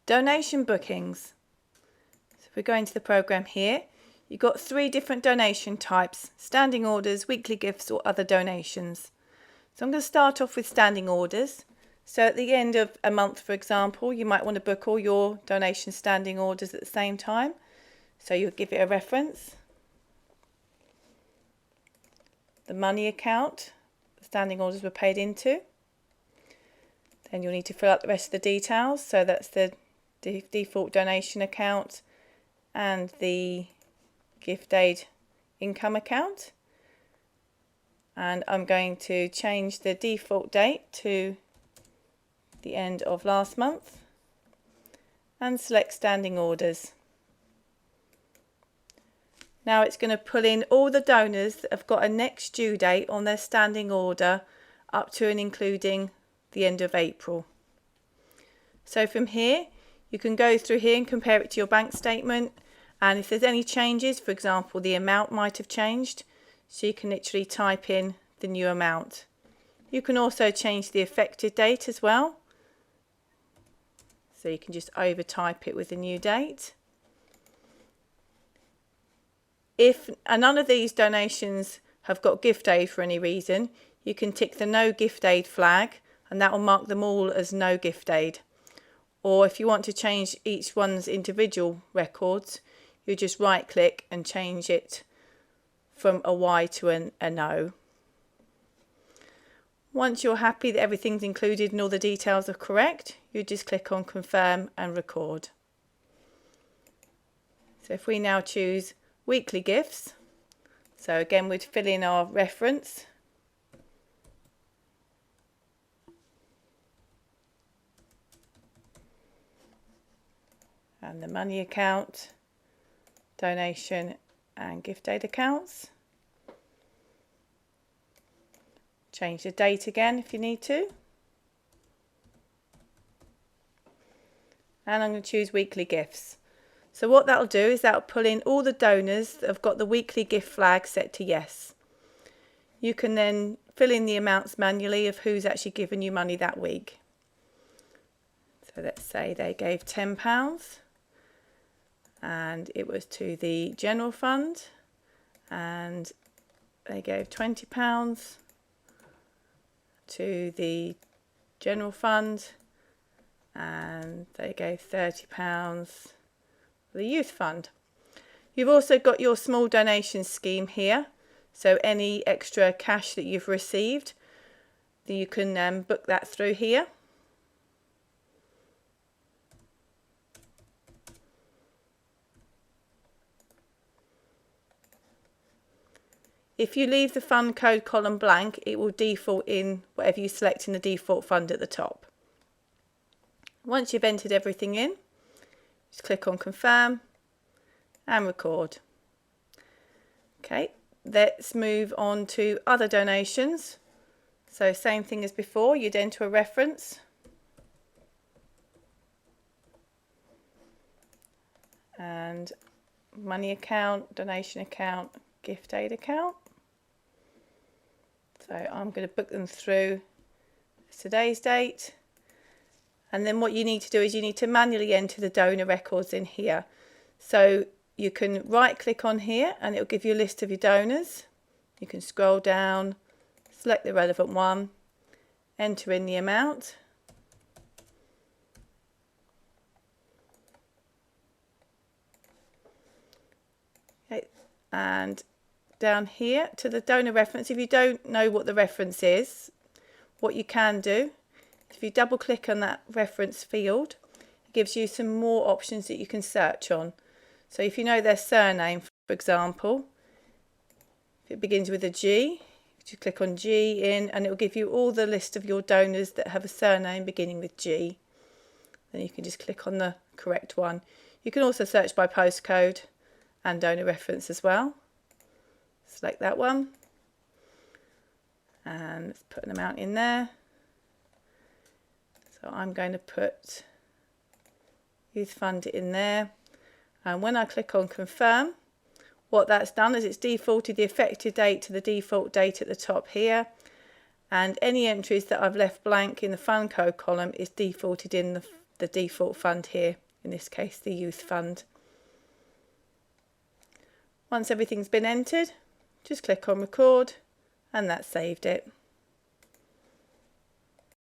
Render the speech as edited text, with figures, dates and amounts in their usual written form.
Donation bookings. So if we go into the program here, you've got 3 different donation types: standing orders, weekly gifts, or other donations. So I'm going to start off with standing orders. So at the end of a month, for example, you might want to book all your donation standing orders at the same time. So you'll give it a reference, the money account the standing orders were paid into. Then you'll need to fill out the rest of the details. So that's the default donation account and the gift aid income account. And I'm going to change the default date to the end of last month and select standing orders. Now it's going to pull in all the donors that have got a next due date on their standing order up to and including the end of April. So from here you can go through here and compare it to your bank statement, and if there's any changes, for example the amount might have changed, so you can literally type in the new amount. You can also change the effective date as well, so you can just over type it with the new date. If none of these donations have got gift aid for any reason, you can tick the no gift aid flag and that will mark them all as no gift aid. Or if you want to change each one's individual records, you just right click and change it from a Y to a no. Once you're happy that everything's included and all the details are correct, you just click on confirm and record. So if we now choose weekly gifts, so again we'd fill in our reference, and the money account, donation and gift aid accounts. Change the date again if you need to, and I'm going to choose weekly gifts. So what that'll do is that'll pull in all the donors that have got the weekly gift flag set to yes. You can then fill in the amounts manually of who's actually given you money that week. So let's say they gave £10 and it was to the general fund, and they gave £20 to the general fund, and they gave £30 the youth fund. You've also got your small donation scheme here, so any extra cash that you've received, you can book that through here. If you leave the fund code column blank, it will default in whatever you select in the default fund at the top. Once you've entered everything in, just click on confirm and record. Okay, let's move on to other donations. So same thing as before, you'd enter a reference and money account, donation account, gift aid account. So I'm going to book them through today's date. And then what you need to do is you need to manually enter the donor records in here. So you can right click on here and it will give you a list of your donors. You can scroll down, select the relevant one, enter in the amount. Okay. And down here to the donor reference, if you don't know what the reference is, what you can do, if you double click on that reference field, it gives you some more options that you can search on. So if you know their surname, for example, if it begins with a G, you click on G in and it will give you all the list of your donors that have a surname beginning with G. Then you can just click on the correct one. You can also search by postcode and donor reference as well. Select that one and let's put an amount in there. So I'm going to put youth fund in there, and when I click on confirm, what that's done is it's defaulted the effective date to the default date at the top here, and any entries that I've left blank in the fund code column is defaulted in the default fund here, in this case the youth fund. Once everything's been entered, just click on record and that saved it.